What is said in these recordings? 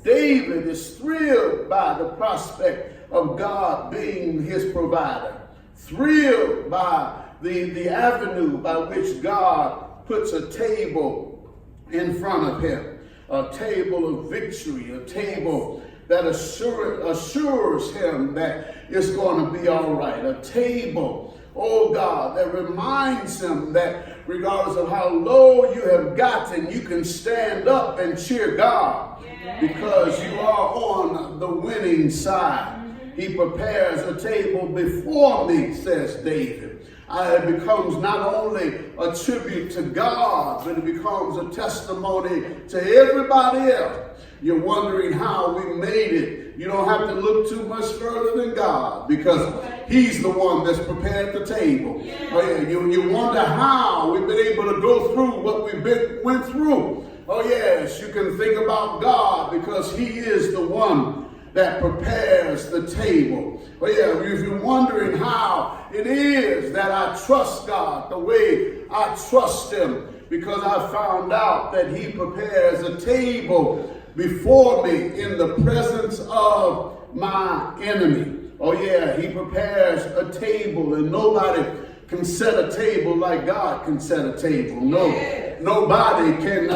David is thrilled by the prospect of God being his provider, thrilled by the avenue by which God puts a table in front of him, a table of victory, a table that assures him that it's going to be all right, a table, oh God, that reminds him that regardless of how low you have gotten, you can stand up and cheer God because you are on the winning side. He prepares a table before me, says David. It becomes not only a tribute to God, but it becomes a testimony to everybody else. You're wondering how we made it. You don't have to look too much further than God because he's the one that's prepared the table. Oh, yeah. You wonder how we've been able to go through what we went through. Oh yes, you can think about God because he is the one that prepares the table. Oh yeah, if you're wondering how it is that I trust God the way I trust him, because I found out that he prepares a table before me in the presence of my enemy. Oh yeah, he prepares a table, and nobody can set a table like God can set a table. Nobody can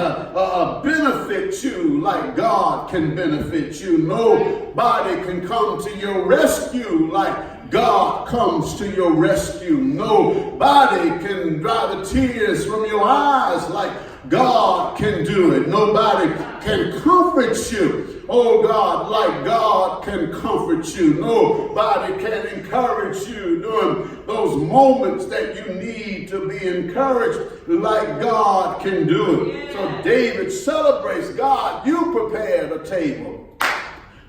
benefit you like God can benefit you. Nobody can come to your rescue like God comes to your rescue. Nobody can dry the tears from your eyes like God can do it. Nobody can comfort you, oh God, like God can comfort you. Nobody can encourage you during those moments that you need to be encouraged like God can do it. So David celebrates, God, you prepared a table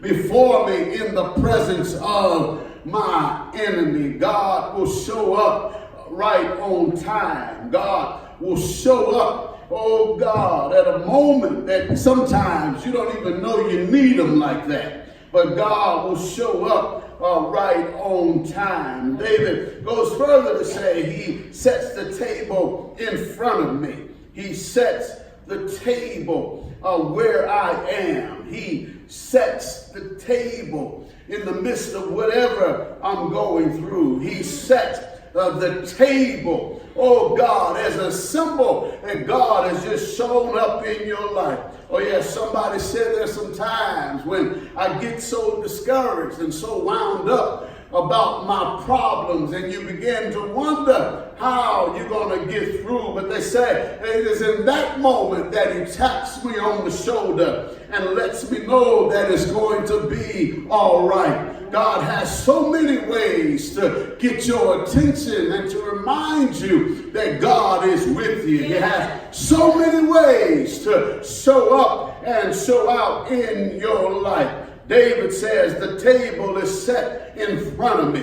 before me in the presence of my enemy. God will show up right on time. God will show up, oh God, at a moment that sometimes you don't even know you need him like that. But God will show up right on time. David goes further to say he sets the table in front of me. He sets the table where I am. He sets the table in the midst of whatever I'm going through. He sets the table, oh God, as a symbol that God has just shown up in your life. Oh yes, somebody said there's some times when I get so discouraged and so wound up about my problems, and you begin to wonder how you're going to get through. But they say it is in that moment that he taps me on the shoulder and lets me know that it's going to be all right. God has so many ways to get your attention and to remind you that God is with you. He has so many ways to show up and show out in your life. David says the table is set in front of me.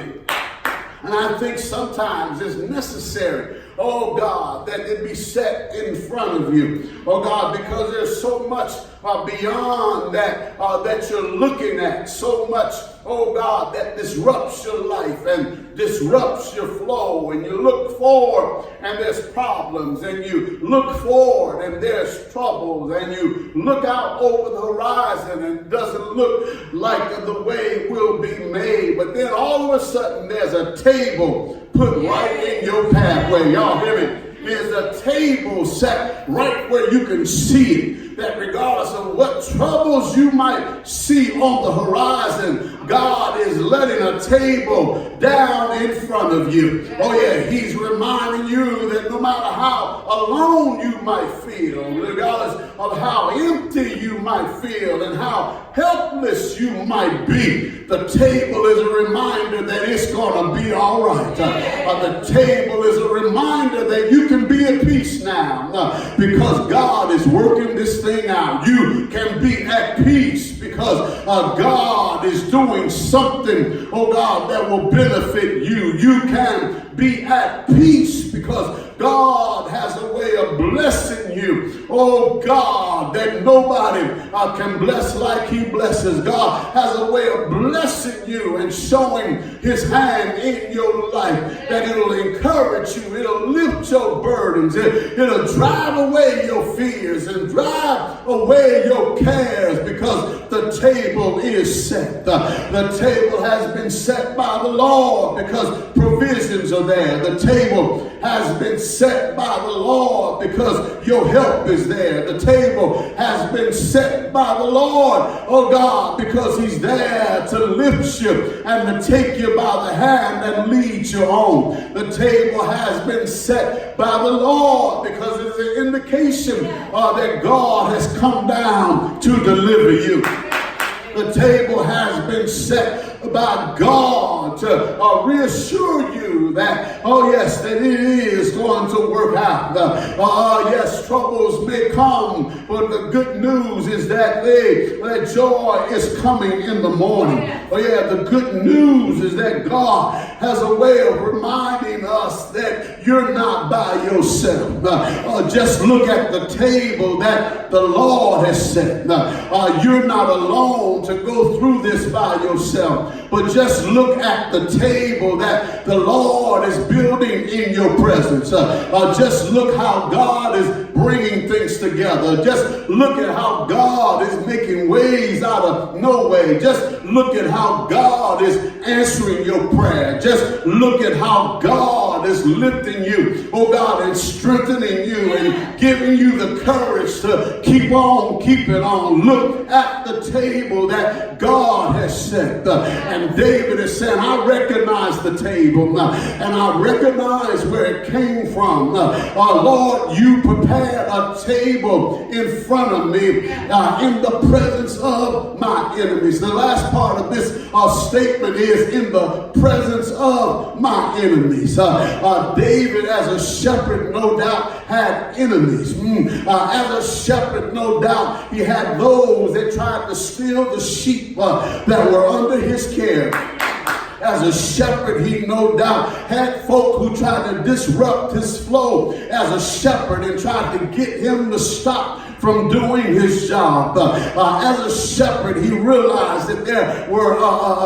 And I think sometimes it's necessary, oh God, that it be set in front of you. Oh God, because there's so much beyond that that you're looking at. So much, oh God, that disrupts your life and disrupts your flow. And you look forward and there's problems. And you look forward and there's troubles. And you look out over the horizon and it doesn't look like the way will be made. But then all of a sudden there's a table put right in your pathway. Y'all hear me? There's a table set right where you can see it. That regardless of what troubles you might see on the horizon, God is letting a table down in front of you. Oh yeah, he's reminding you that no matter how alone you might feel, regardless of how empty you might feel and how helpless you might be, the table is a reminder that it's going to be all right. The table is a reminder that you can be at peace now because God is working this thing out. You can be at peace because God is doing something, oh God, that will benefit you. You can be at peace because God has a way of blessing you. Oh God, that nobody can bless like he blesses. God has a way of blessing you and showing his hand in your life, that it'll encourage you, it'll lift your burdens, it'll drive away your fears and drive away your cares, because the the table is set. The table has been set by the Lord because provisions are there. The table has been set by the Lord because your help is there. The table has been set by the Lord, oh God, because he's there to lift you and to take you by the hand and lead you on. The table has been set by the Lord because it's an indication that God has come down to deliver you. The table has been set by God to reassure you that, oh yes, that it is going to work out. Yes, troubles may come, but the good news is that that joy is coming in the morning. Oh yeah, the good news is that God has a way of reminding us that you're not by yourself. Just look at the table that the Lord has set. You're not alone to go through this by yourself. But just look at the table that the Lord is building in your presence. Just look how God is bringing things together. Just look at how God is making ways out of no way. Just look at how God is answering your prayer. Just look at how God is lifting you, oh God, and strengthening you and giving you the courage to keep on keeping on. Look at the table that God has set. And David is saying, I recognize the table and I recognize where it came from. Lord, you prepared a table in front of me in the presence of my enemies. The last part of this statement is in the presence of my enemies. David, as a shepherd, no doubt had enemies. As a shepherd, no doubt he had those that tried to steal the sheep that were under his care. As a shepherd, he no doubt had folk who tried to disrupt his flow as a shepherd and tried to get him to stop from doing his job. As a shepherd, he realized that there were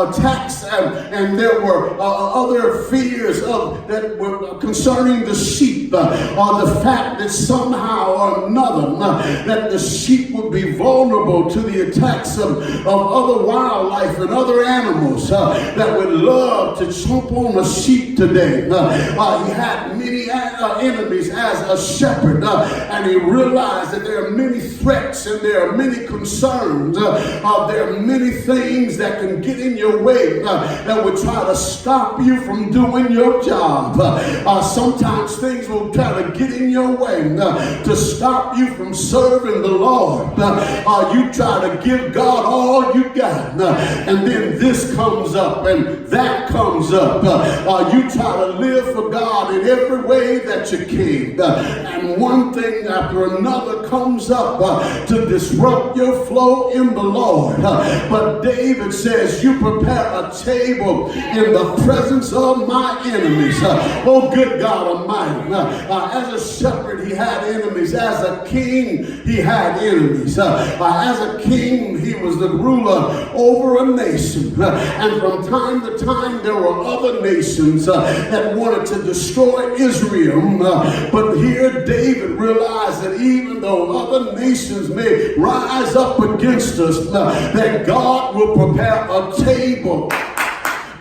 attacks and there were other fears that were concerning the sheep. The fact that somehow or another that the sheep would be vulnerable to the attacks of other wildlife and other animals that would love to chomp on a sheep today. He had many enemies as a shepherd, and he realized that there are many threats and there are many concerns. There are many things that can get in your way that would try to stop you from doing your job. Sometimes things will try to get in your way to stop you from serving the Lord. You try to give God all you got, and then this comes up and that comes up. You try to live for God in every way that you can, and one thing after another comes up to disrupt your flow in the Lord. But David says, you prepare a table in the presence of my enemies. Oh, good God Almighty. As a shepherd, he had enemies. As a king, he had enemies. As a king, he was the ruler over a nation. And from time to time, there were other nations that wanted to destroy Israel. But here, David realized that even though other nations may rise up against us, that God will prepare a table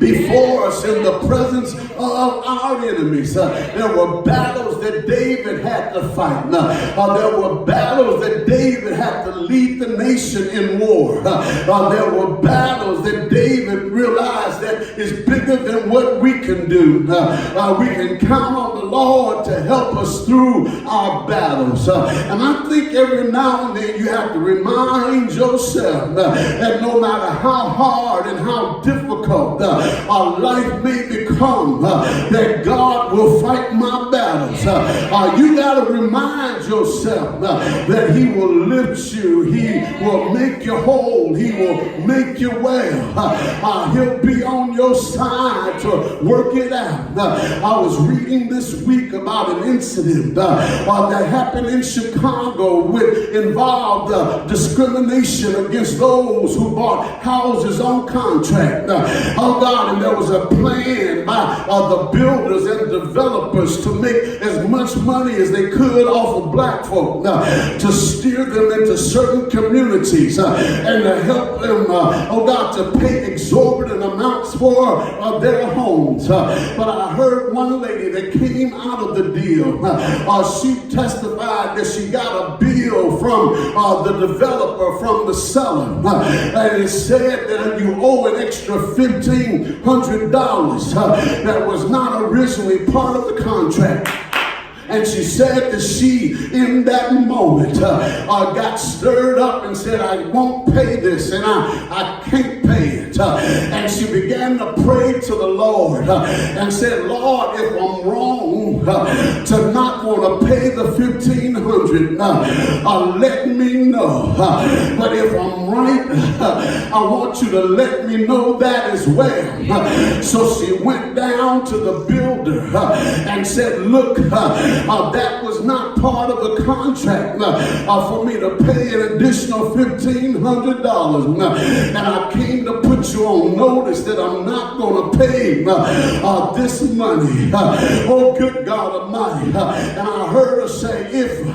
before us in the presence of our enemies. There were battles that David had to fight. There were battles that David had to lead the nation in war. There were battles that David realized that is bigger than what we can do. We can count on the Lord to help us through our battles. And I think every now and then you have to remind yourself that no matter how hard and how difficult our life may become, that God will fight my battles. You got to remind yourself that he will lift you. He will make you whole. He will make you well. He'll be on your side to work it out. I was reading this week about an incident that happened in Chicago which involved discrimination against those who bought houses on contract. Oh God, and there was a plan by the builders and developers to make as much money as they could off of black folk, to steer them into certain communities and to help them to pay exorbitant amounts for their homes. But I heard one lady that came out of the deal. She testified that she got a bill from the developer, from the seller, and it said that you owe an extra $1,500 that was not originally part of the contract. And she said that she, in that moment, got stirred up and said, I won't pay this, and I can't pay it. And she began to pray to the Lord and said, Lord, if I'm wrong to not want to pay the $1,500, let me know. But if I'm right, I want you to let me know that as well. So she went down to the builder and said, look, that was not part of the contract for me to pay an additional $1,500. And I came to put you on notice that I'm not going to pay this money. Oh, good God Almighty. And I heard her say, if you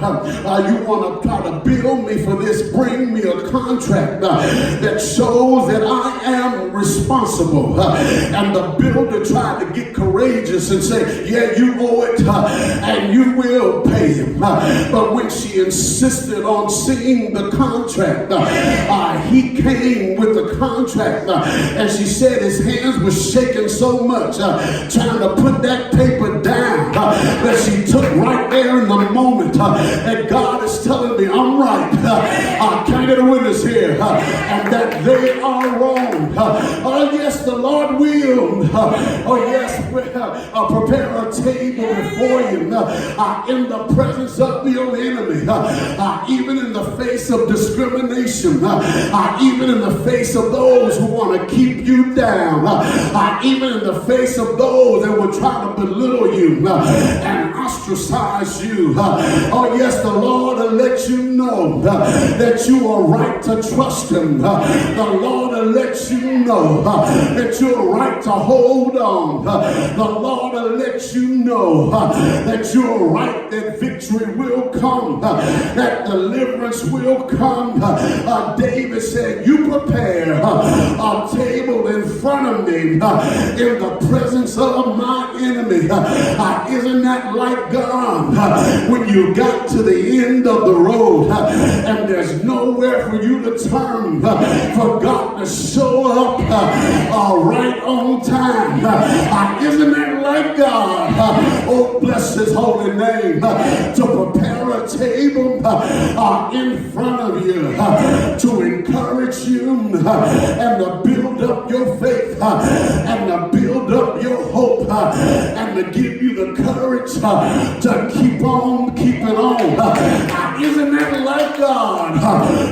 want to try to bill me for this, bring me a contract that shows that I am responsible. And the builder tried to get courageous and say, yeah, you owe it, and you will pay him. But when she insisted on seeing the contract, he came with the contract, and she said his hands were shaking so much trying to put that paper down that she took right there in the moment. And God is telling me I'm right. Can I get a witness here? And that they are wrong. Oh yes, the Lord will. Oh yes, prepare a table before you in the presence of your enemy, even in the face of discrimination, even in the face of those who want to keep you down, even in the face of those that will try to belittle you and ostracize you. Oh yes, the Lord will let you know that you are right to trust him. The Lord will let you know that you're right to hold on. The Lord will let you know that you're right, that victory will come, that deliverance will come. David said, you prepare a table in front of me in the presence of my enemy. Isn't that like God? When you got to the end of the road and there's nowhere for you to turn, for God to show up right on time. Isn't that like God? Oh, bless his holy name. To prepare a table in front of you, to encourage you and to build up your faith and to build up your hope and to give you the courage to keep on keeping on. Isn't that like God?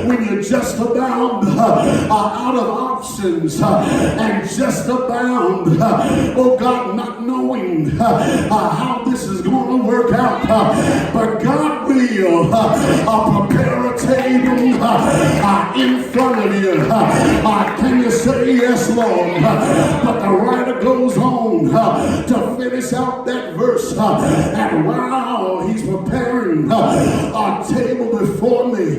When you're just about out of options and just about, oh God, not knowing how this is going to work out, but God will prepare a table in front of you. Can you say yes, Lord? But the writer goes on to finish out that verse, and while he's preparing a table before me,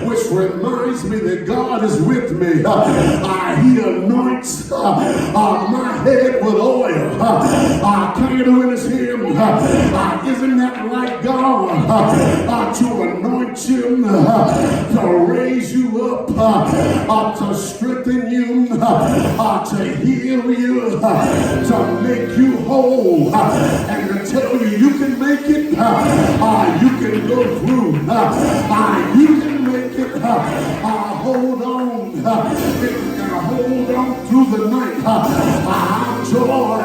which reminds me that God is with me, he anoints my head with oil. Can you do this here? Isn't that like God? To anoint you, to raise you up, to strengthen you, to heal you, to make you whole, and to tell you you can make it, you can go through, you can make it, hold on, hold on through the night. Joy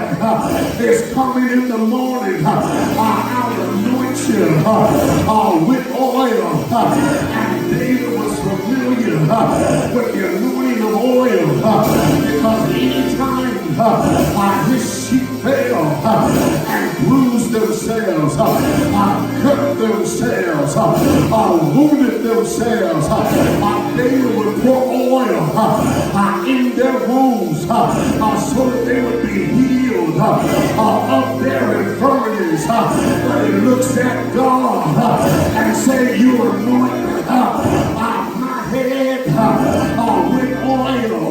is coming in the morning. I'll anoint you with oil. And David was familiar with the anointing of oil because anytime his sheep fell and bruised themselves, cut themselves, wounded themselves, David would pour oil in their wounds so that they would be healed of their infirmities. But he looks at God and say, you anoint my head with oil.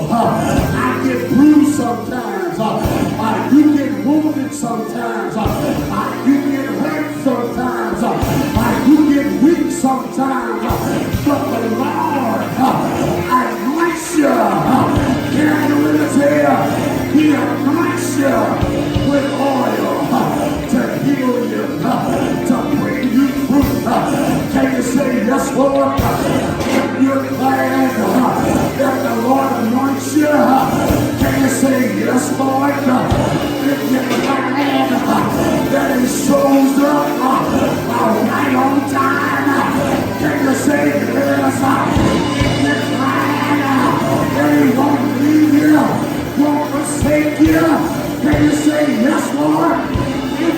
Lord God.